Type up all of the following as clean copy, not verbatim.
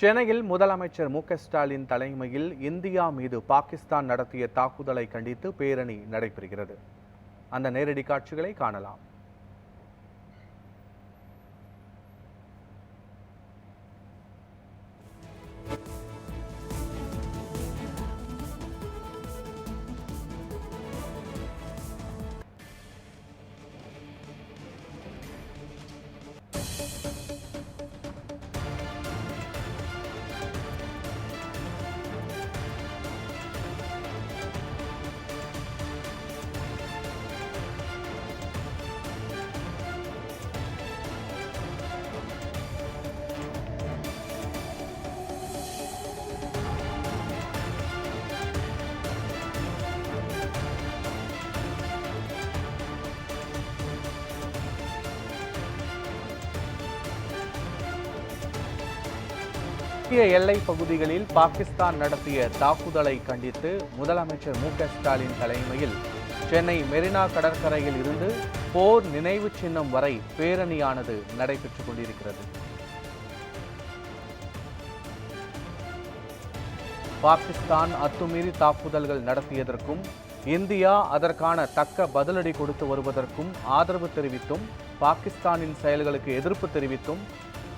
சென்னையில் முதலமைச்சர் மு.க.ஸ்டாலின் தலைமையில் இந்தியா மீது பாகிஸ்தான் நடத்திய தாக்குதலை கண்டித்து பேரணி நடைபெறுகிறது. அந்த நேரடி காட்சிகளை காணலாம். இந்திய எல்லைப் பகுதிகளில் பாகிஸ்தான் நடத்திய தாக்குதலை கண்டித்து முதலமைச்சர் மு.க.ஸ்டாலின் தலைமையில் சென்னை மெரினா கடற்கரையில் இருந்து போர் நினைவு சின்னம் வரை பேரணியானது நடைபெற்றுக் கொண்டிருக்கிறது. பாகிஸ்தான் அத்துமீறி தாக்குதல்கள் நடத்தியதற்கும் இந்தியா அதற்கான தக்க பதிலடி கொடுத்து வருவதற்கும் ஆதரவு தெரிவித்தும் பாகிஸ்தானின் செயல்களுக்கு எதிர்ப்பு தெரிவித்தும்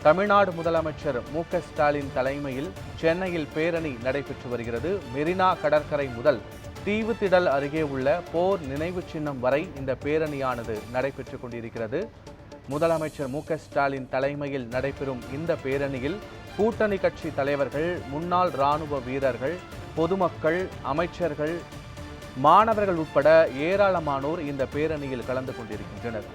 தமிழ்நாடு முதலமைச்சர் மு.க.ஸ்டாலின் தலைமையில் சென்னையில் பேரணி நடைபெற்று வருகிறது. மெரினா கடற்கரை முதல் தீவுத்திடல் அருகே உள்ள போர் நினைவு சின்னம் வரை இந்த பேரணியானது நடைபெற்றுக் கொண்டிருக்கிறது. முதலமைச்சர் மு.க.ஸ்டாலின் தலைமையில் நடைபெறும் இந்த பேரணியில் கூட்டணி கட்சி தலைவர்கள், முன்னாள் இராணுவ வீரர்கள், பொதுமக்கள், அமைச்சர்கள், மாணவர்கள் உட்பட ஏராளமானோர் இந்த பேரணியில் கலந்து கொண்டிருக்கின்றனர்.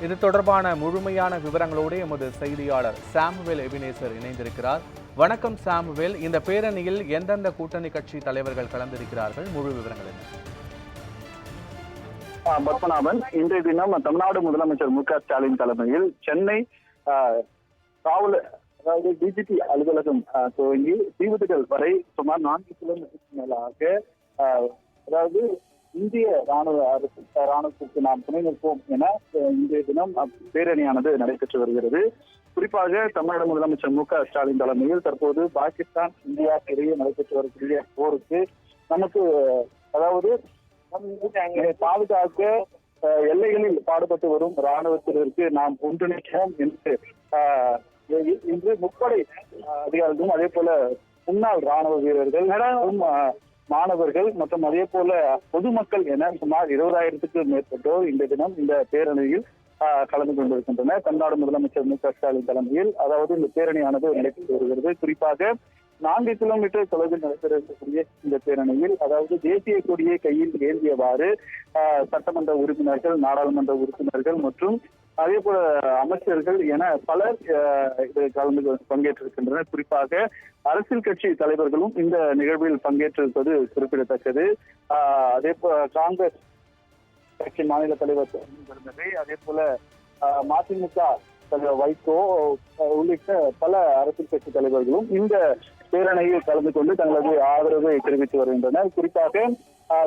இது தொடர்பான முழுமையான விவரங்களோடு எமது செய்தியாளர் சாமுவேல் எபினேசர் இணைந்திருக்கிறார். வணக்கம் சாமுவேல், இந்த பேரணியில் எந்தெந்த கூட்டணி கட்சி தலைவர்கள் கலந்திருக்கிறார்கள்? முழு விவரங்கள் என்ன? பத்மநாபன், இன்றைய தினம் தமிழ்நாடு முதலமைச்சர் மு.க.ஸ்டாலின் தலைமையில் சென்னை காவலர் அதாவது டிஜிபி அலுவலகம் துவங்கி தீவுத்திடல் வரை சுமார் 4 கிலோமீட்டருக்கு மேலாக அதாவது இந்திய ராணுவத்திற்கு நாம் துணை நிற்போம் என இன்றைய தினம் பேரணியானது நடைபெற்று வருகிறது. குறிப்பாக தமிழ்நாடு முதலமைச்சர் மு.க.ஸ்டாலின் தலைமையில் தற்போது பாகிஸ்தான் இந்தியா இடையே நடைபெற்று வரக்கூடிய போருக்கு நமக்கு அதாவது பாதுகாக்க எல்லைகளில் பாடுபட்டு வரும் ராணுவத்தினருக்கு நாம் ஒன்றிணைக்கிறோம் என்று இன்று முப்படை அதிகாரிகளும் அதே போல முன்னாள் ராணுவ வீரர்கள், மாணவர்கள் மற்றும் அதே போல பொதுமக்கள் என சுமார் 20,000க்கும் மேற்பட்டோர் இந்த தினம் இந்த பேரணியில் கலந்து கொண்டிருக்கின்றனர். தமிழ்நாடு முதலமைச்சர் மு.க.ஸ்டாலின் தலைமையில் அதாவது இந்த பேரணியானது நடைபெற்று வருகிறது. குறிப்பாக 4 கிலோமீட்டர் தொலைவில் நடைபெறக்கூடிய இந்த பேரணியில் அதாவது தேசிய கொடியை கையில் ஏந்தியவாறு சட்டமன்ற உறுப்பினர்கள், நாடாளுமன்ற உறுப்பினர்கள் மற்றும் அதே போல அமைச்சர்கள் என பலர் கலந்து பங்கேற்றிருக்கின்றனர். குறிப்பாக அரசியல் கட்சி தலைவர்களும் இந்த நிகழ்வில் பங்கேற்றிருப்பது குறிப்பிடத்தக்கது. அதே போல காங்கிரஸ் கட்சி மாநில தலைவர் இருந்தது, அதே போல மதிமுக தலைவர் வைகோ உள்ளிட்ட பல அரசியல் கட்சி தலைவர்களும் இந்த பேரணியில் கலந்து கொண்டு தங்களது ஆதரவை தெரிவித்து வருகின்றனர். குறிப்பாக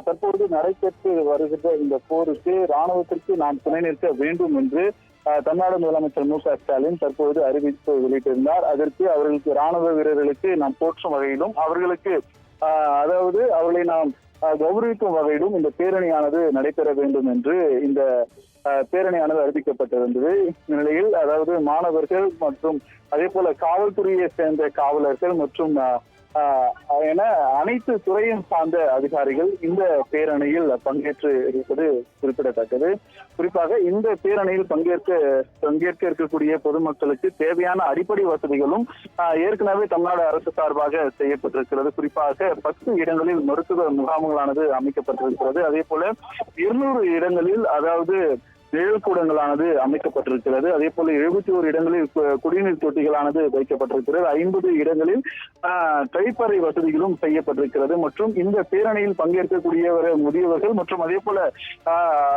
தற்போது நடைபெற்று வருகின்ற இந்த போருக்கு ராணுவத்திற்கு நாம் துணை நிற்க வேண்டும் என்று தமிழ்நாடு முதலமைச்சர் மு.க.ஸ்டாலின் தற்போது அறிவிப்பு வெளியிட்டிருந்தார். அதற்கு அவர்களுக்கு ராணுவ வீரர்களுக்கு நாம் போற்றும் வகையிலும் அவர்களுக்கு அதாவது அவர்களை நாம் கௌரவிக்கும் வகையிலும் இந்த பேரணியானது நடைபெற வேண்டும் என்று இந்த பேரணியானது அறிவிக்கப்பட்டிருந்தது. இந்நிலையில் அதாவது மாணவர்கள் மற்றும் அதே போல காவல்துறையை சேர்ந்த காவலர்கள் மற்றும் என அனைத்து துறையும் சார்ந்த அதிகாரிகள் இந்த பேரணியில் பங்கேற்று இருப்பது குறிப்பிடத்தக்கது. குறிப்பாக இந்த பேரணியில் பங்கேற்க இருக்கக்கூடிய பொதுமக்களுக்கு தேவையான அடிப்படை வசதிகளும் ஏற்கனவே தமிழ்நாடு அரசு சார்பாக செய்யப்பட்டிருக்கிறது. குறிப்பாக 10 இடங்களில் மருத்துவ முகாம்களானது அமைக்கப்பட்டிருக்கிறது. அதே போல 200 இடங்களில் அதாவது நிழல்கூடங்களானது அமைக்கப்பட்டிருக்கிறது. அதே போல 71 இடங்களில் குடிநீர் தொட்டிகளானது வைக்கப்பட்டிருக்கிறது. 50 இடங்களில் கழிப்பறை வசதிகளும் செய்யப்பட்டிருக்கிறது. மற்றும் இந்த பேரணியில் பங்கேற்கக்கூடிய முதியவர்கள் மற்றும் அதே போல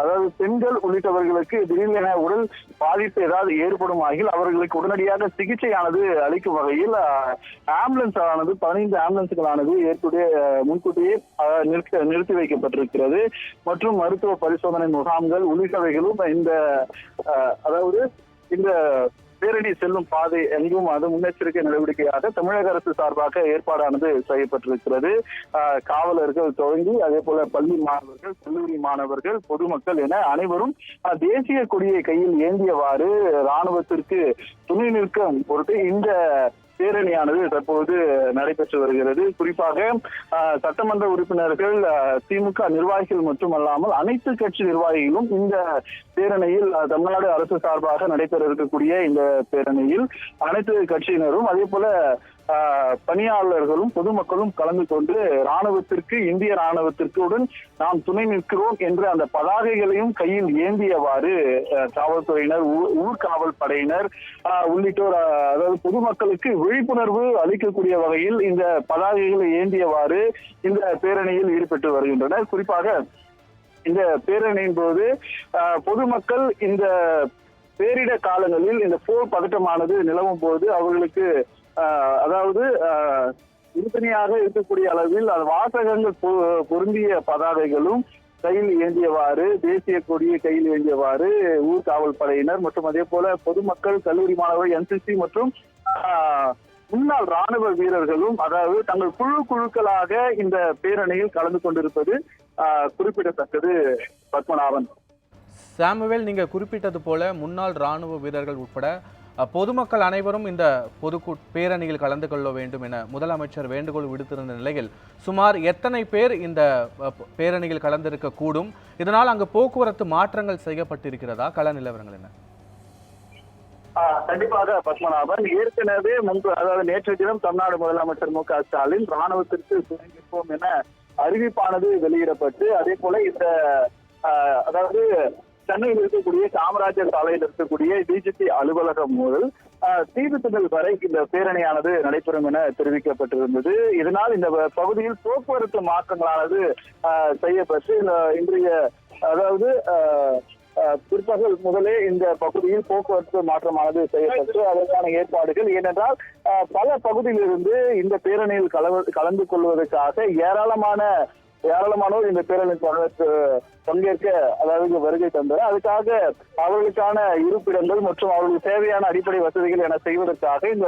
அதாவது பெண்கள் உள்ளிட்டவர்களுக்கு திடீரென உடல் பாதிப்பு ஏதாவது ஏற்படும் ஆகில் அவர்களுக்கு உடனடியாக சிகிச்சையானது அளிக்கும் வகையில் ஆம்புலன்ஸ் ஆனது 15 ஆம்புலன்ஸ்களானது முன்கூட்டியே நிறுத்தி வைக்கப்பட்டிருக்கிறது. மற்றும் மருத்துவ பரிசோதனை முகாம்கள் உள்ளிட்டவைகளும் இந்த அதாவது இந்த பேரணி செல்லும் பாதை எங்கும் அது முன்னெச்சரிக்கை நடவடிக்கையாக தமிழக அரசு சார்பாக ஏற்பாடானது செய்யப்பட்டிருக்கிறது. காவலர்கள் தொடங்கி அதே போல பள்ளி மாணவர்கள், கல்லூரி மாணவர்கள், பொதுமக்கள் என அனைவரும் தேசிய கொடியை கையில் ஏந்தியவாறு ராணுவத்திற்கு துணை நிற்கும் பொருட்டு இந்த பேரணியானது தற்போது நடைபெற்று வருகிறது. குறிப்பாக சட்டமன்ற உறுப்பினர்கள், திமுக நிர்வாகிகள் மட்டுமல்லாமல் அனைத்து கட்சி நிர்வாகிகளும் இந்த பேரணியில், தமிழ்நாடு அரசு சார்பாக நடைபெற இருக்கக்கூடிய இந்த பேரணியில் அனைத்து கட்சியினரும் அதே போல பணியாளர்களும் பொதுமக்களும் கலந்து கொண்டு ராணுவத்திற்கு, இந்திய ராணுவத்திற்குடன் நாம் துணை நிற்கிறோம் என்ற அந்த பதாகைகளையும் கையில் ஏந்தியவாறு காவல்துறையினர், ஊர்காவல் படையினர் உள்ளிட்டோர் அதாவது பொதுமக்களுக்கு விழிப்புணர்வு அளிக்கக்கூடிய வகையில் இந்த பதாகைகளை ஏந்தியவாறு இந்த பேரணியில் ஈடுபட்டு வருகின்றனர். குறிப்பாக இந்த பேரணியின் போது பொதுமக்கள் இந்த பேரிட காலங்களில் இந்த போர் பதட்டமானது நிலவும் போது அவர்களுக்கு அதாவது உறுதுணையாக இருக்கக்கூடிய அளவில் வாசகங்கள் பொருந்திய பதாகைகளும் கையில் ஏந்தியவாறு, தேசிய கொடியை கையில் ஏந்தியவாறு ஊர்காவல் படையினர் மற்றும் அதே போல பொதுமக்கள், கல்லூரி மாணவர்கள், NCC மற்றும் முன்னாள் ராணுவ வீரர்களும் அதாவது தங்கள் குழுக்களாக இந்த பேரணியில் கலந்து கொண்டிருப்பது குறிப்பிடத்தக்கது. பத்மநாபன். சாமுவேல், நீங்க குறிப்பிட்டது போல முன்னாள் ராணுவ வீரர்கள் உட்பட பொதுமக்கள் அனைவரும் இந்த பேரணியில் கலந்து கொள்ள வேண்டும் என முதலமைச்சர் வேண்டுகோள் விடுத்திருந்த நிலையில் சுமார் எத்தனை பேர் இந்த பேரணியில் கலந்திருக்க கூடும்? இதனால் அங்கு போக்குவரத்து மாற்றங்கள் செய்யப்பட்டிருக்கிறதா? கள நிலவரங்கள் என்ன? கண்டிப்பாக பத்மநாபன், ஏற்கனவே முன்பு அதாவது நேற்று தினம் தமிழ்நாடு முதலமைச்சர் MK ஸ்டாலின் ராணுவத்திற்கு துணை நிற்போம் என அறிவிப்பானது வெளியிடப்பட்டு அதே போல இந்த அதாவது சென்னையில் இருக்கக்கூடிய காமராஜர் சாலையில் இருக்கக்கூடிய டிஜிபி அலுவலகம் முதல் தீவுத்திடல் வரை இந்த பேரணியானது நடைபெறும் என தெரிவிக்கப்பட்டிருந்தது. இதனால் இந்த பகுதியில் போக்குவரத்து மாற்றங்களானது செய்யப்பட்டு இன்றைய அதாவது பிற்பகல் முதலே இந்த பகுதியில் போக்குவரத்து மாற்றமானது செய்யப்பட்டு அதற்கான ஏற்பாடுகள், ஏனென்றால் பல பகுதியிலிருந்து இந்த பேரணியில் கலந்து கொள்வதற்காக ஏராளமானோர் இந்த பேரணியில் பங்கேற்க அதாவது வருகை தந்தனர். அதுக்காக அவர்களுக்கான இருப்பிடங்கள் மற்றும் அவர்களுக்கு தேவையான அடிப்படை வசதிகள் என செய்வதற்காக இந்த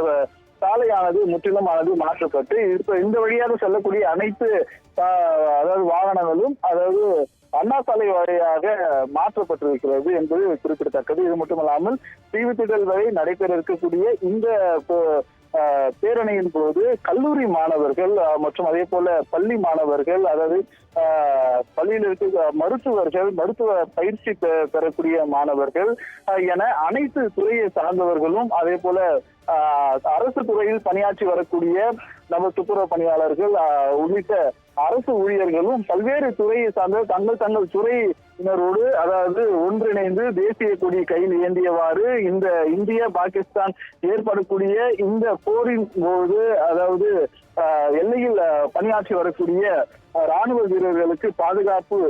சாலையானது முற்றிலுமானது மாற்றப்பட்டு இப்ப இந்த வழியாக செல்லக்கூடிய அனைத்து அதாவது வாகனங்களும் அதாவது அண்ணா சாலை வழியாக மாற்றப்பட்டிருக்கிறது என்பது குறிப்பிடத்தக்கது. இது மட்டுமல்லாமல் தீவுத்திடல் வரை நடைபெற இருக்கக்கூடிய இந்த பேரணியின் போது கல்லூரி மாணவர்கள் மற்றும் அதே போல பள்ளி மாணவர்கள், அதாவது பள்ளியில் இருக்க மருத்துவர்கள், மருத்துவ பயிற்சி பெறக்கூடிய மாணவர்கள் என அனைத்து துறையை சார்ந்தவர்களும் அதே போல அரசு துறையில் பணியாற்றி வரக்கூடிய நம்ம துப்புரவு பணியாளர்கள் உள்ளிட்ட அரசு ஊழியர்களும் பல்வேறு துறையை சார்ந்த தங்கள் துறையினரோடு அதாவது ஒன்றிணைந்து தேசிய கொடி கையில் ஏந்தியவாறு இந்த இந்திய பாகிஸ்தான் ஏற்படக்கூடிய இந்த போரின் போது அதாவது எல்லையில் பணியாற்றி வரக்கூடிய ராணுவ வீரர்களுக்கு பாதுகாப்பு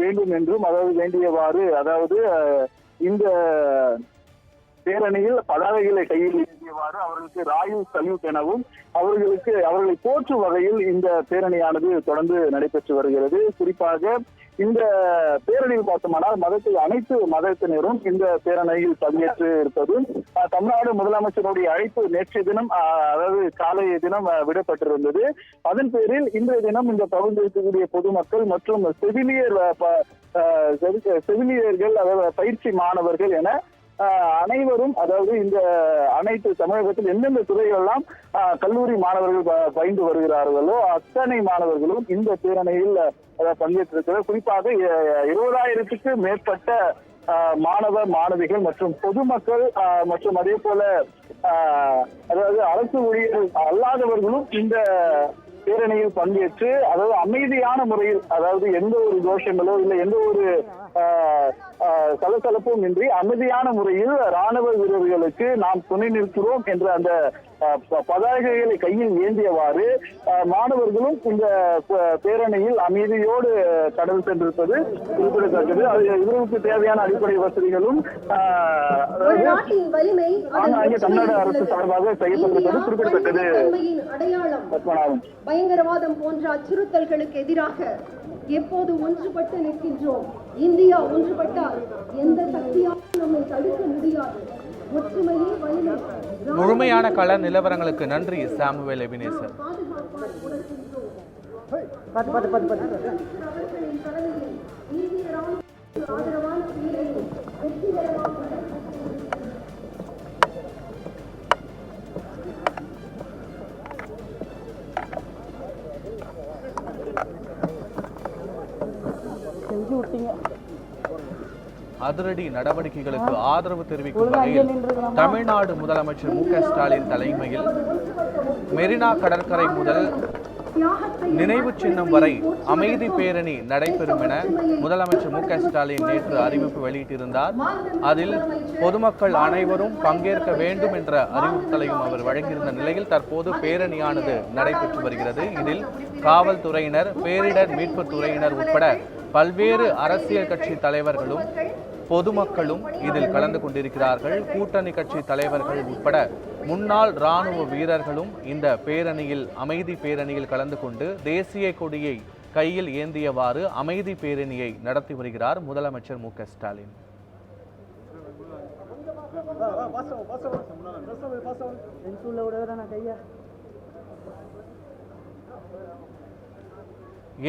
வேண்டும் என்றும் அதாவது வேண்டியவாறு அதாவது இந்த பேரணியில் பதாகைகளை கையில் ஏந்தியவாறு அவர்களுக்கு ராயல் சல்யூட் எனவும் அவர்களை போற்றும் வகையில் இந்த பேரணியானது தொடர்ந்து நடைபெற்று வருகிறது. குறிப்பாக இந்த பேரணியில் பார்த்தோம்னால் அனைத்து மதத்தினரும் இந்த பேரணியில் பங்கேற்று இருப்பதும் தமிழ்நாடு முதலமைச்சருடைய அழைப்பு நேற்றைய தினம் அதாவது காலை தினம் விடப்பட்டிருந்தது. அதன் பேரில் இன்றைய தினம் இந்த பகுதியில் இருக்கக்கூடிய பொதுமக்கள் மற்றும் செவிலியர்கள் அதாவது பயிற்சி மாணவர்கள் என அனைவரும் அதாவது இந்த அனைத்து தமிழகத்தில் எந்தெந்த துறைகளெல்லாம் கல்லூரி மாணவர்கள் பயின்று வருகிறார்களோ அத்தனை மாணவர்களும் இந்த பேரணியில் பங்கேற்றிருக்கிறார். குறிப்பாக 20,000க்கு மேற்பட்ட மாணவ மாணவிகள் மற்றும் பொதுமக்கள் மற்றும் அதே போல அதாவது அரசு ஊழியர்கள் அல்லாதவர்களும் இந்த பேரணியில் பங்கேற்று, அதாவது அமைதியான முறையில், அதாவது எந்த ஒரு கோஷங்களோ இல்லை எந்த ஒரு சலசலப்பும் இன்றி அமைதியான முறையில் ராணுவ வீரர்களுக்கு நாம் துணை நிற்கிறோம் என்ற அந்த பதாகைகளை கையில் ஏந்தியவாறு மாணவர்களும் இந்த பேரணியில் அமைதியோடு கடந்து சென்றிருப்பது குறிப்பிடத்தக்கது. இவர்களுக்கு தேவையான அடிப்படை வசதிகளும் ஆங்காங்கே தமிழ்நாடு அரசு சார்பாக செய்யப்பட்டிருப்பது குறிப்பிடத்தக்கது. பத்மநாபன், பயங்கரவாதம் போன்ற அச்சுறுத்தல்களுக்கு எதிராக எப்போது ஒன்றுபட்டு நிற்கின்றோம். இந்தியா ஒன்றுபட்டால் எந்த சக்தியாலும் நம்மை தடுக்க முடியாது. ஒற்றுமையே வலிமை. முழுமையான கள நிலவரங்களுக்கு நன்றி சாமுவேல் எபினேசர். அதிரடி நடவடிக்கைகளுக்கு ஆதரவு தெரிவிக்கும் வகையில் தமிழ்நாடு முதலமைச்சர் மு.க.ஸ்டாலின் தலைமையில் மெரினா கடற்கரை முதல் நினைவு சின்னம் வரை அமைதி பேரணி நடைபெறும் என முதலமைச்சர் மு.க.ஸ்டாலின் நேற்று அறிவிப்பு வெளியிட்டிருந்தார். அதில் பொதுமக்கள் அனைவரும் பங்கேற்க வேண்டும் என்ற அறிவுறுத்தலையும் அவர் வழங்கியிருந்த நிலையில் தற்போது பேரணியானது நடைபெற்று வருகிறது. இதில் காவல்துறையினர், பேரிடர் மீட்புத் துறையினர் உட்பட பல்வேறு அரசியல் கட்சி தலைவர்களும் பொதுமக்களும் இதில் கலந்து கொண்டிருக்கிறார்கள். கூட்டணி கட்சி தலைவர்கள் உட்பட முன்னாள் ராணுவ வீரர்களும் இந்த பேரணியில், அமைதி பேரணியில் கலந்து கொண்டு தேசிய கொடியை கையில் ஏந்தியவாறு அமைதி பேரணியை நடத்தி வருகிறார் முதலமைச்சர் மு.க.ஸ்டாலின்.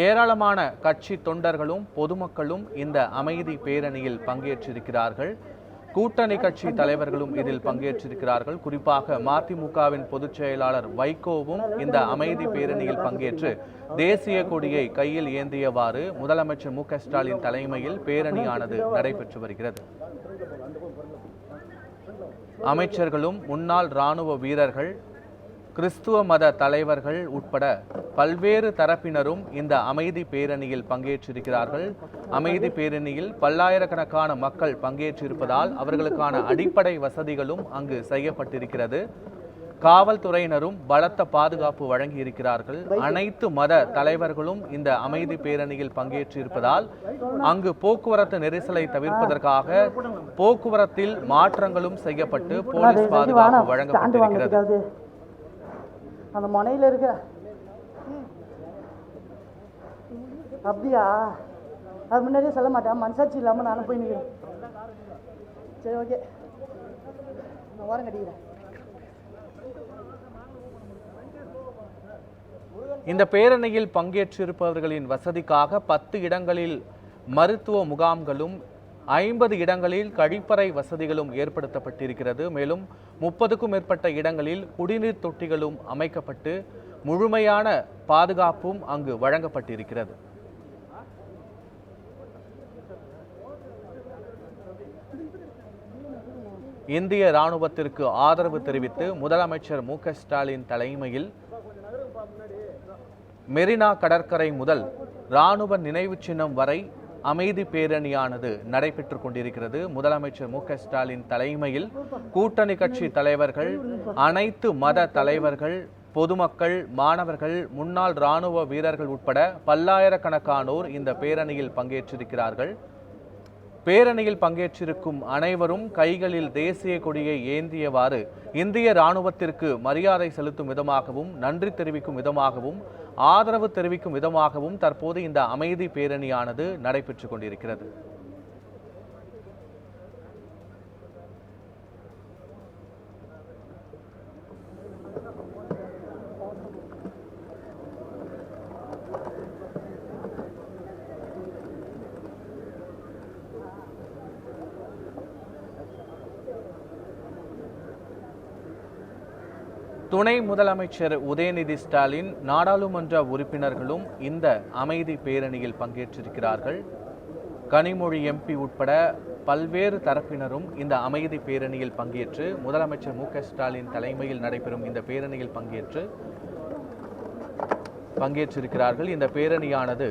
ஏராளமான கட்சி தொண்டர்களும் பொதுமக்களும் இந்த அமைதி பேரணியில் பங்கேற்றிருக்கிறார்கள். கூட்டணி கட்சி தலைவர்களும் இதில் பங்கேற்றிருக்கிறார்கள். குறிப்பாக மதிமுகவின் பொதுச் செயலாளர் வைகோவும் இந்த அமைதி பேரணியில் பங்கேற்று தேசிய கொடியை கையில் ஏந்தியவாறு முதலமைச்சர் மு.க.ஸ்டாலின் தலைமையில் பேரணியானது நடைபெற்று வருகிறது. அமைச்சர்களும் முன்னாள் ராணுவ வீரர்கள், கிறிஸ்துவ மத தலைவர்கள் உட்பட பல்வேறு தரப்பினரும் இந்த அமைதி பேரணியில் பங்கேற்றிருக்கிறார்கள். அமைதி பேரணியில் பல்லாயிரக்கணக்கான மக்கள் பங்கேற்றிருப்பதால் அவர்களுக்கான அடிப்படை வசதிகளும் அங்கு செய்யப்பட்டிருக்கிறது. காவல்துறையினரும் பலத்த பாதுகாப்பு வழங்கி இருக்கிறார்கள். அனைத்து மத தலைவர்களும் இந்த அமைதி பேரணியில் பங்கேற்றிருப்பதால் அங்கு போக்குவரத்து நெரிசலை தவிர்ப்பதற்காக போக்குவரத்தில் மாற்றங்களும் செய்யப்பட்டு போலீஸ் பாதுகாப்பு வழங்கப்பட்டிருக்கிறது. அந்த முனையில் இருக்கிற அப்படியா? அது முன்னாடியே சொல்ல மாட்டேன், மனசாட்சி இல்லாமல் நானும் போய் நிற்கிறேன். சரி, ஓகே, நான் வாரம் கட்டிக்கிறேன். இந்த பேரணியில் பங்கேற்றிருப்பவர்களின் வசதிக்காக 10 இடங்களில் மருத்துவ முகாம்களும் 50 இடங்களில் கழிப்பறை வசதிகளும் ஏற்படுத்தப்பட்டிருக்கிறது. மேலும் 30க்கும் மேற்பட்ட இடங்களில் குடிநீர் தொட்டிகளும் அமைக்கப்பட்டு முழுமையான பாதுகாப்பும் அங்கு வழங்கப்பட்டிருக்கிறது. இந்திய ராணுவத்திற்கு ஆதரவு தெரிவித்து முதலமைச்சர் மு.க.ஸ்டாலின் தலைமையில் மெரினா கடற்கரை முதல் ராணுவ நினைவு சின்னம் வரை அமைதி பேரணியானது நடைபெற்றுக் கொண்டிருக்கிறது. முதலமைச்சர் மு.க.ஸ்டாலின் தலைமையில் கூட்டணி கட்சி தலைவர்கள், அனைத்து மத தலைவர்கள், பொதுமக்கள், மாணவர்கள், முன்னாள் ராணுவ வீரர்கள் உட்பட பல்லாயிரக்கணக்கானோர் இந்த பேரணியில் பங்கேற்றிருக்கிறார்கள். பேரணியில் பங்கேற்றிருக்கும் அனைவரும் கைகளில் தேசிய கொடியை ஏந்தியவாறு இந்திய ராணுவத்திற்கு மரியாதை செலுத்தும் விதமாகவும், நன்றி தெரிவிக்கும் விதமாகவும், ஆதரவு தெரிவிக்கும் விதமாகவும் தற்போது இந்த அமைதி பேரணியானது நடைபெற்றுக் கொண்டிருக்கிறது. துணை முதலமைச்சர் உதயநிதி ஸ்டாலின், நாடாளுமன்ற உறுப்பினர்களும் இந்த அமைதி பேரணியில் பங்கேற்றிருக்கிறார்கள். கனிமொழி எம்பி உட்பட பல்வேறு தரப்பினரும் இந்த அமைதி பேரணியில் பங்கேற்று முதலமைச்சர் மு.க.ஸ்டாலின் தலைமையில் நடைபெறும் இந்த பேரணியில் பங்கேற்று பங்கேற்றிருக்கிறார்கள். இந்த பேரணியானது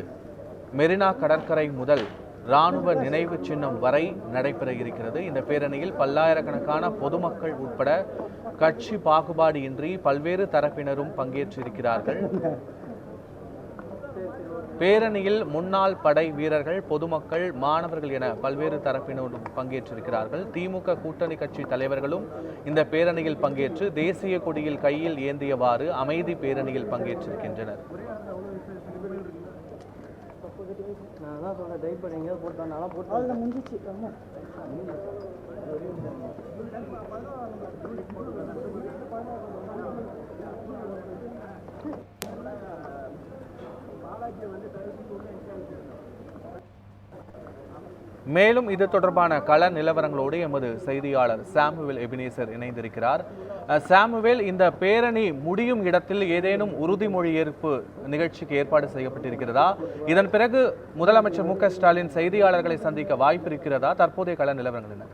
மெரினா கடற்கரை முதல் இராணுவ நினைவு சின்னம் வரை நடைபெற இருக்கிறது. இந்த பேரணியில் பல்லாயிரக்கணக்கான பொதுமக்கள் உட்பட கட்சி பாகுபாடு இன்றி பல்வேறு தரப்பினரும் பங்கேற்றிருக்கிறார்கள். பேரணியில் முன்னாள் படை வீரர்கள், பொதுமக்கள், மாணவர்கள் என பல்வேறு தரப்பினரும் பங்கேற்றிருக்கிறார்கள். திமுக கூட்டணி கட்சி தலைவர்களும் இந்த பேரணியில் பங்கேற்று தேசிய கொடியில் கையில் ஏந்தியவாறு அமைதி பேரணியில் பங்கேற்றிருக்கின்றனர். மேலும் இது தொடர்பான கள நிலவரங்களோடு எமது செய்தியாளர் சாமுவேல் எபினேசர் இணைந்திருக்கிறார். சாமுவேல், இந்த பேரணி முடியும் இடத்தில் ஏதேனும் உறுதிமொழி ஏற்பு நிகழ்ச்சிக்கு ஏற்பாடு செய்யப்பட்டிருக்கிறதா? இதன் பிறகு முதலமைச்சர் மு க ஸ்டாலின் செய்தியாளர்களை சந்திக்க வாய்ப்பு இருக்கிறதா? தற்போதைய கள நிலவரங்கள் என்ன?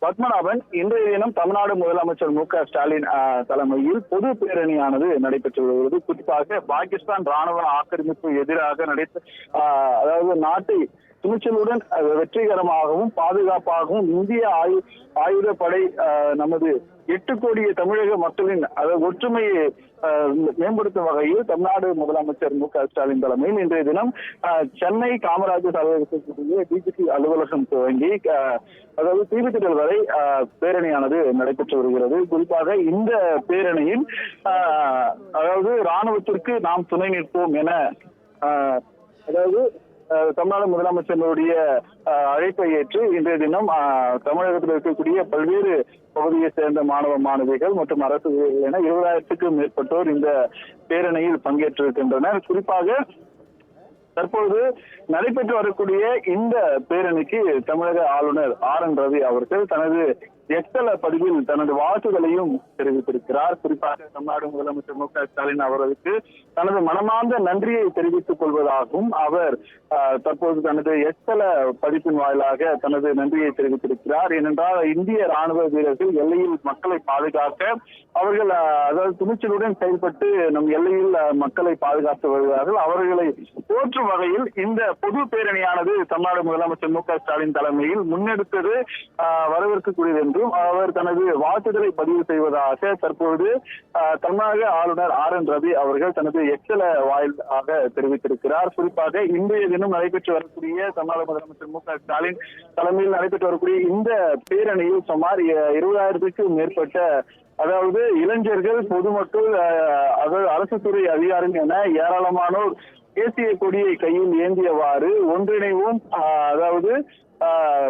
பத்மநாபன், இன்றைய தினம் தமிழ்நாடு முதலமைச்சர் மு க ஸ்டாலின் தலைமையில் பொது பேரணியானது நடைபெற்று வருகிறது. குறிப்பாக பாகிஸ்தான் ராணுவ ஆக்கிரமிப்பு எதிராக அதாவது நாட்டை துணிச்சலுடன் வெற்றிகரமாகவும் பாதுகாப்பாகவும் இந்திய ஆயுதப்படை நமது 8 கோடி தமிழக மக்களின் ஒற்றுமையை மேம்படுத்தும் வகையில் தமிழ்நாடு முதலமைச்சர் மு க ஸ்டாலின் தலைமையில் இன்றைய தினம் சென்னை காமராஜர் அலுவலகத்திற்குரிய டிஜிபி அலுவலகம் துவங்கி அதாவது தீபத்திடல் வரை பேரணியானது நடைபெற்று வருகிறது. குறிப்பாக இந்த பேரணியில் அதாவது ராணுவத்திற்கு நாம் துணை நிற்போம் என அதாவது தமிழ்நாடு முதலமைச்சருடைய அழைப்பை ஏற்று இன்றைய தினம் தமிழகத்தில் இருக்கக்கூடிய பல்வேறு பகுதியை சேர்ந்த மாணவ மாணவிகள் மற்றும் அரசு என 20,000க்கும் மேற்பட்டோர் இந்த பேரணியில் பங்கேற்றிருக்கின்றனர். குறிப்பாக தற்போது நடைபெற்று வரக்கூடிய இந்த பேரணிக்கு தமிழக ஆளுநர் RN ரவி அவர்கள் தனது எக்ஸல பதிவில் தனது வாழ்த்துக்களையும் தெரிவித்திருக்கிறார். குறிப்பாக தமிழ்நாடு முதலமைச்சர் மு க ஸ்டாலின் அவர்களுக்கு தனது மனமார்ந்த நன்றியை தெரிவித்துக் கொள்வதாகவும் அவர் தற்போது தனது எக்ஸல பதிப்பின் வாயிலாக தனது நன்றியை தெரிவித்திருக்கிறார். ஏனென்றால் இந்திய ராணுவ வீரர்கள் எல்லையில் மக்களை பாதுகாக்க அவர்கள் அதாவது துணிச்சலுடன் செயல்பட்டு நம் எல்லையில் மக்களை பாதுகாத்து வருகிறார்கள். அவர்களை போற்றும் வகையில் இந்த பொது பேரணியானது தமிழ்நாடு முதலமைச்சர் மு க ஸ்டாலின் தலைமையில் முன்னெடுத்தது வரவேற்கக்கூடியது என்றும் அவர் தனது வாழ்த்துக்களை பதிவு செய்வதாக தற்போது தமிழக ஆளுநர் RN ரவி அவர்கள் தனது எக்ஸல வாயிலாக தெரிவித்திருக்கிறார். குறிப்பாக இன்றைய தினம் நடைபெற்று வரக்கூடிய தமிழ்நாடு முதலமைச்சர் மு க ஸ்டாலின் தலைமையில் நடைபெற்று வரக்கூடிய இந்த பேரணியில் சுமார் 20,000க்கும் மேற்பட்ட அதாவது இளைஞர்கள், பொதுமக்கள், அரசு துறை அதிகாரிகள் என ஏராளமானோர் தேசிய கொடியை கையில் ஏந்தியவாறு ஒன்றிணைவும் அதாவது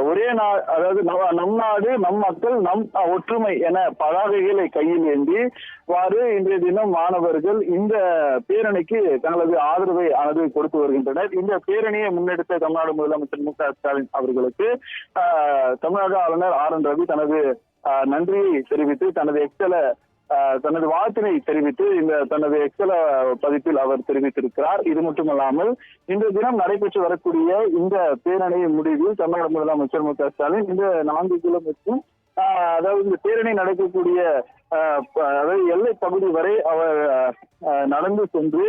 ஒரே அதாவது நம் நாடு, நம் மக்கள், நம் ஒற்றுமை என பதாகைகளை கையில் ஏந்தி இன்றைய தினம் மாணவர்கள் இந்த பேரணிக்கு தங்களது ஆதரவை கொடுத்து வருகின்றனர். இந்த பேரணியை முன்னெடுத்த தமிழ்நாடு முதலமைச்சர் மு க ஸ்டாலின் அவர்களுக்கு தமிழக ஆளுநர் RN ரவி தனது நன்றியை தெரிவித்து தனது வாழ்த்தினை தெரிவித்து தனது எக்ஸல பதிப்பில் அவர் தெரிவித்திருக்கிறார். இது மட்டுமல்லாமல் இந்த தினம் நடைபெற்று வரக்கூடிய இந்த பேரணியின் முடிவில் தமிழ்நாடு முதலமைச்சர் மு க ஸ்டாலின் இந்த 4 கிலோமீட்டரும் அதாவது இந்த பேரணி நடக்கக்கூடிய அதாவது எல்லை பகுதி வரை அவர் நடந்து சென்று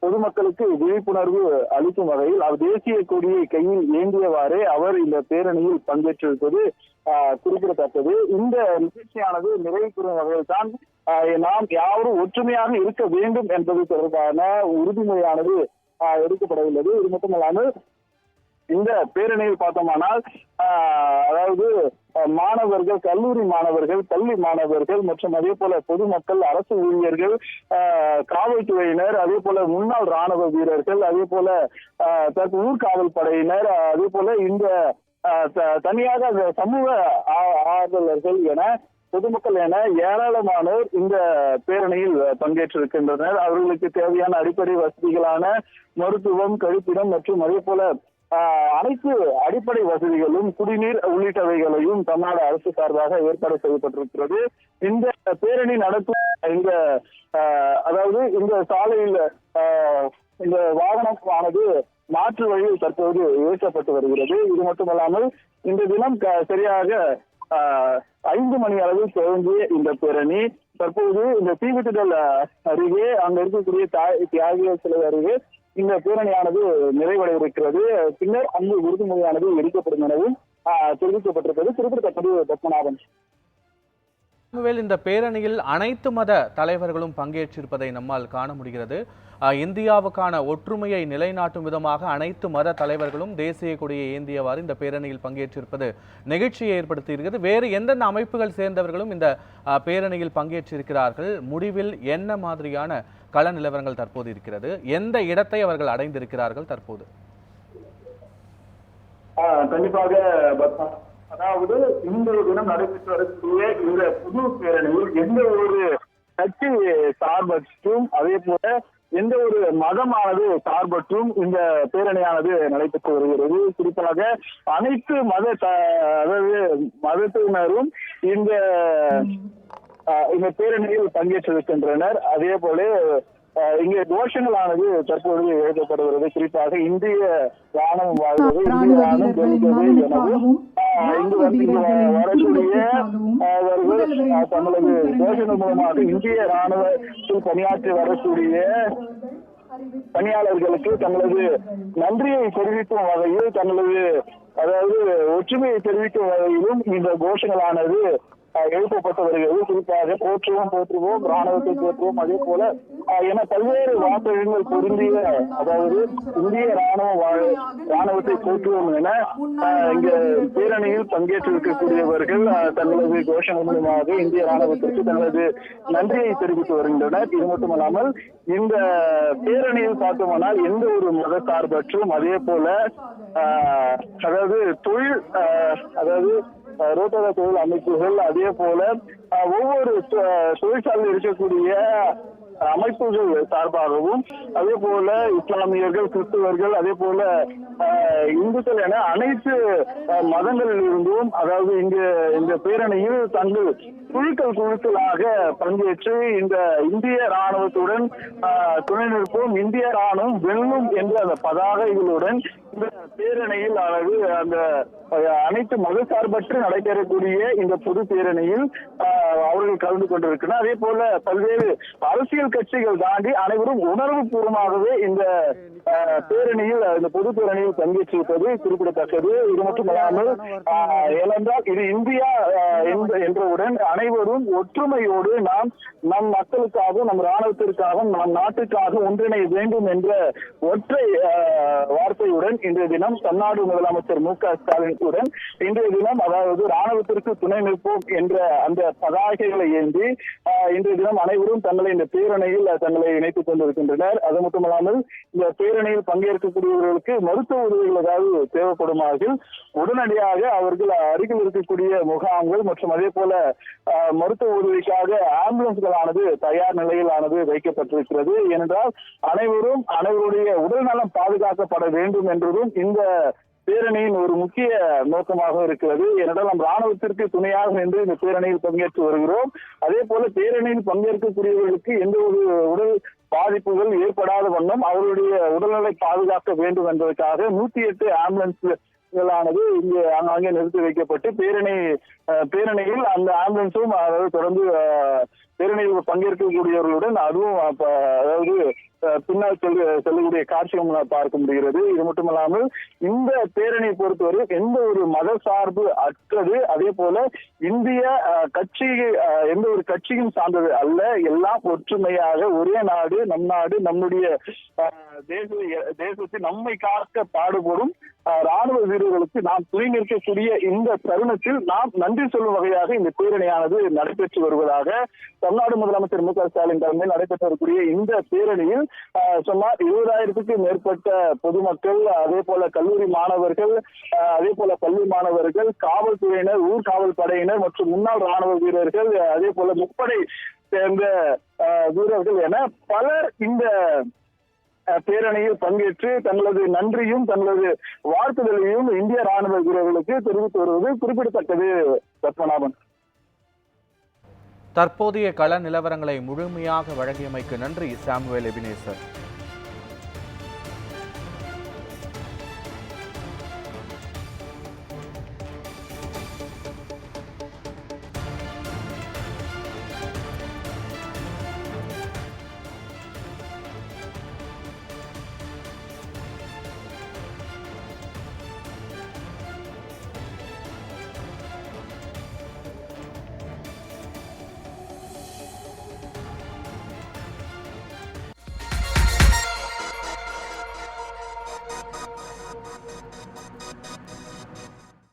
பொதுமக்களுக்கு விழிப்புணர்வு அளிக்கும் வகையில் அவர் தேசிய கொடியை கையில் ஏந்தியவாறே அவர் இந்த பேரணியில் பங்கேற்றிருப்பது குறிப்பிடத்தக்கது. இந்த நிகழ்ச்சியானது நிறைவு பெறும் வகையில் தான் நாம் யாரும் ஒற்றுமையாக இருக்க வேண்டும் என்பது தொடர்பான உறுதிமொழியானது எடுக்கப்படவுள்ளது. இது மட்டுமல்லாமல் இந்த பேரணியில் பார்த்தோமானால் அதாவது மாணவர்கள், கல்லூரி மாணவர்கள், பள்ளி மாணவர்கள் மற்றும் அதே போல பொதுமக்கள், அரசு ஊழியர்கள், காவல்துறையினர், அதே போல முன்னாள் ராணுவ வீரர்கள், அதே போல ஊர்காவல் படையினர், அதே போல இந்த தனியாக சமூக ஆர்வலர்கள் என பொதுமக்கள் என ஏராளமானோர் இந்த பேரணியில் பங்கேற்றிருக்கின்றனர். அவர்களுக்கு தேவையான அடிப்படை வசதிகளான மருத்துவம், கழிப்பிடம் மற்றும் அதே போல அனைத்து அடிப்படை வசதிகளும், குடிநீர் உள்ளிட்டவைகளையும் தமிழ்நாடு அரசு சார்பாக ஏற்பாடு செய்யப்பட்டிருக்கிறது. இந்த பேரணி நடக்கும் இந்த அதாவது இந்த சாலையில் இந்த வாகனமானது மாற்று வழியில் தற்போது இயக்கப்பட்டு வருகிறது. இது மட்டுமல்லாமல் இந்த தினம் சரியாக 5 மணி அளவில் துவங்கிய இந்த பேரணி தற்போது இந்த தீவுத்திடல் அருகே அங்க இருக்கக்கூடிய தியாகிகள் சிலை அருகே இந்த பேரணியானது நிறைவடைந்திருக்கிறது. பின்னர் அங்கு உறுதிமொழியானது எடுக்கப்படும் எனவும் தெரிவிக்கப்பட்டிருக்கிறது. குறிப்பிடத்தக்கது பத்மநாபன். இந்த பேரணியில் அனைத்து மத தலைவர்களும் பங்கேற்றிருப்பதை நம்மால் காண முடிகிறது. இந்தியாவுக்கான ஒற்றுமையை நிலைநாட்டும் விதமாக அனைத்து மத தலைவர்களும் தேசிய கொடியை ஏந்தியவாறு இந்த பேரணியில் பங்கேற்றிருப்பது நெகிழ்ச்சியை ஏற்படுத்தியிருக்கிறது. வேறு எந்தெந்த அமைப்புகள் சேர்ந்தவர்களும் இந்த பேரணியில் பங்கேற்றிருக்கிறார்கள்? முடிவில் என்ன மாதிரியான கள நிலவரங்கள் தற்போது இருக்கிறது? எந்த இடத்தை அவர்கள் அடைந்திருக்கிறார்கள் தற்போது? கண்டிப்பாக அதாவது இந்த தினம் நடைபெற்று வரக்கூடிய இந்த புது பேரணியில் எந்த ஒரு கட்சி சார்பற்றும் அதே போல எந்த ஒரு மதமானது சார்பற்றும் இந்த பேரணியானது நடைபெற்று வருகிறது. குறிப்பாக அனைத்து அதாவது மதத்தினரும் இந்த பேரணியில் பங்கேற்றிருக்கின்றனர். அதே போல இங்கே கோஷங்களானது தற்போது எழுதப்படுகிறது. குறிப்பாக இந்திய ராணுவம் வாழ்வது, இந்திய ராணுவம் ஜெயித்தது எனவும் இங்கு வரக்கூடிய தங்களது கோஷங்கள் மூலமாக இந்திய ராணுவத்தில் பணியாற்றி வரக்கூடிய பணியாளர்களுக்கு தங்களது நன்றியை தெரிவிக்கும் வகையில், தங்களது அதாவது ஒற்றுமையை தெரிவிக்கும் வகையிலும் இந்த கோஷங்களானது எழுப்பப்பட்டு வருகிறது. குறிப்பாக போற்றுவோம் ராணுவத்தை போற்றுவோம், அதே போல என பல்வேறு வாசகங்கள் பொருந்திய அதாவது இந்திய ராணுவத்தை போற்றுவோம் என இங்க பேரணியில் பங்கேற்றிருக்கக்கூடியவர்கள் தங்களது கோஷங்கள் மூலமாக இந்திய ராணுவத்திற்கு தங்களது நன்றியை தெரிவித்து வருகின்றனர். இது மட்டுமல்லாமல் இந்த பேரணியில் பார்த்தோம்னால் எந்த ஒரு மத சார்பற்றும் அதே போல அதாவது ரோட்டர தொழில் அமைப்புகள் அதே போல ஒவ்வொரு தொழிற்சாலையில் இருக்கக்கூடிய அமைப்புகள் சார்பாகவும் அதே போல இஸ்லாமியர்கள், கிறிஸ்தவர்கள், அதே போல இந்துக்கள் என அனைத்து மதங்களில் இருந்தும் அதாவது இந்த பேரணியில் தங்கள் குழுக்களாக பங்கேற்று இந்த இந்திய ராணுவத்துடன் துணை நிற்போம், இந்திய ராணுவம் வெல்லும் என்ற அந்த பதாகைகளுடன் இந்த பேரணியில் அந்த அனைத்து மதசார்பற்று நடைபெறக்கூடிய இந்த பொது பேரணியில் அவர்கள் கலந்து கொண்டிருக்கிறார். அதே போல பல்வேறு அரசியல் கட்சிகள் தாண்டி அனைவரும் உணர்வு பூர்வமாகவே இந்த பேரணியில் இந்த பொது பேரணியில் பங்கேற்றிருப்பது குறிப்பிடத்தக்கது. இது மட்டுமல்லாமல் ஏனென்றால் இது இந்தியா என்றவுடன் அனைவரும் ஒற்றுமையோடு நாம் நம் மக்களுக்காகவும் நம் ராணுவத்திற்காகவும் நம் நாட்டுக்காக ஒன்றிணைய வேண்டும் என்ற ஒற்றை வார்த்தையுடன் இன்றைய தினம் தமிழ்நாடு முதலமைச்சர் மு.க.ஸ்டாலின் உடன் இன்றைய தினம் அதாவது ராணுவத்திற்கு துணை நிற்போம் என்ற அந்த பதாகைகளை ஏந்தி இன்றைய தினம் அனைவரும் தங்களை இந்த பேரணியில் தங்களை இணைத்துக் கொண்டிருக்கின்றனர். அது மட்டுமல்லாமல் இந்த பேரணியில் பங்கேற்கக்கூடியவர்களுக்கு மருத்துவ உதவிகள் ஏதாவது தேவைப்படுமாகில் உடனடியாக அவர்கள் அருகில் இருக்கக்கூடிய முகாம்கள் மற்றும் அதே போல மருத்துவ உதவிக்காக ஆம்புலன்ஸ்களானது தயார் நிலையிலானது வைக்கப்பட்டிருக்கிறது. ஏனென்றால் அனைவருடைய உடல்நலம் பாதுகாக்கப்பட வேண்டும் என்றதும் இந்த பேரணியின் ஒரு முக்கிய நோக்கமாக இருக்கிறது. ஏனென்றால் நம் ராணுவத்திற்கு துணையாக நின்று இந்த பேரணியில் பங்கேற்று வருகிறோம். அதே போல பேரணியில் பங்கேற்கக்கூடியவர்களுக்கு எந்த ஒரு உடல் பாதிப்புகள் ஏற்படாத வண்ணம் அவர்களுடைய உடல்நிலை பாதுகாக்க வேண்டும் என்பதற்காக 108 ஆம்புலன்ஸ்களானது இங்கே அங்கே நிறுத்தி வைக்கப்பட்டு பேரணியில் அந்த ஆம்புலன்ஸும் அதாவது தொடர்ந்து பேரணியில் பங்கேற்கக்கூடியவர்களுடன் அதுவும் அதாவது பின்னால் செல்லக்கூடிய காட்சியும் பார்க்க முடிகிறது. இது மட்டுமல்லாமல் இந்த பேரணியை பொறுத்தவரை எந்த ஒரு மத சார்பு அற்றது, அதே போல இந்திய எந்த ஒரு கட்சியும் சார்ந்தது அல்ல, எல்லாம் ஒற்றுமையாக ஒரே நாடு நம்முடைய தேசத்தை நம்மை காக்க பாடுபடும் ராணுவ வீரர்களுக்கு நாம் துணை நிற்கக்கூடிய இந்த தருணத்தில் நாம் நன்றி சொல்லும் வகையாக இந்த பேரணியானது நடைபெற்று வருவதாக தமிழ்நாடு முதலமைச்சர் மு.க.ஸ்டாலின் தலைமையில் நடைபெற்று வரக்கூடிய இந்த பேரணியில் சுமார் 20,000க்கும் மேற்பட்ட பொதுமக்கள், அதே போல கல்லூரி மாணவர்கள், அதே போல பள்ளி மாணவர்கள், காவல்துறையினர், ஊர்காவல் படையினர் மற்றும் முன்னாள் ராணுவ வீரர்கள், அதே போல முப்படை சேர்ந்த வீரர்கள் என பலர் இந்த பேரணியில் பங்கேற்று தங்களது நன்றியும் தங்களது வாழ்த்துதலையும் இந்திய ராணுவ வீரர்களுக்கு தெரிவித்து வருவது குறிப்பிடத்தக்கது. பத்மநாபன், தற்போதைய கள நிலவரங்களை முழுமையாக வழங்கியமைக்கு நன்றி சாமுவேல் எபினேசர்.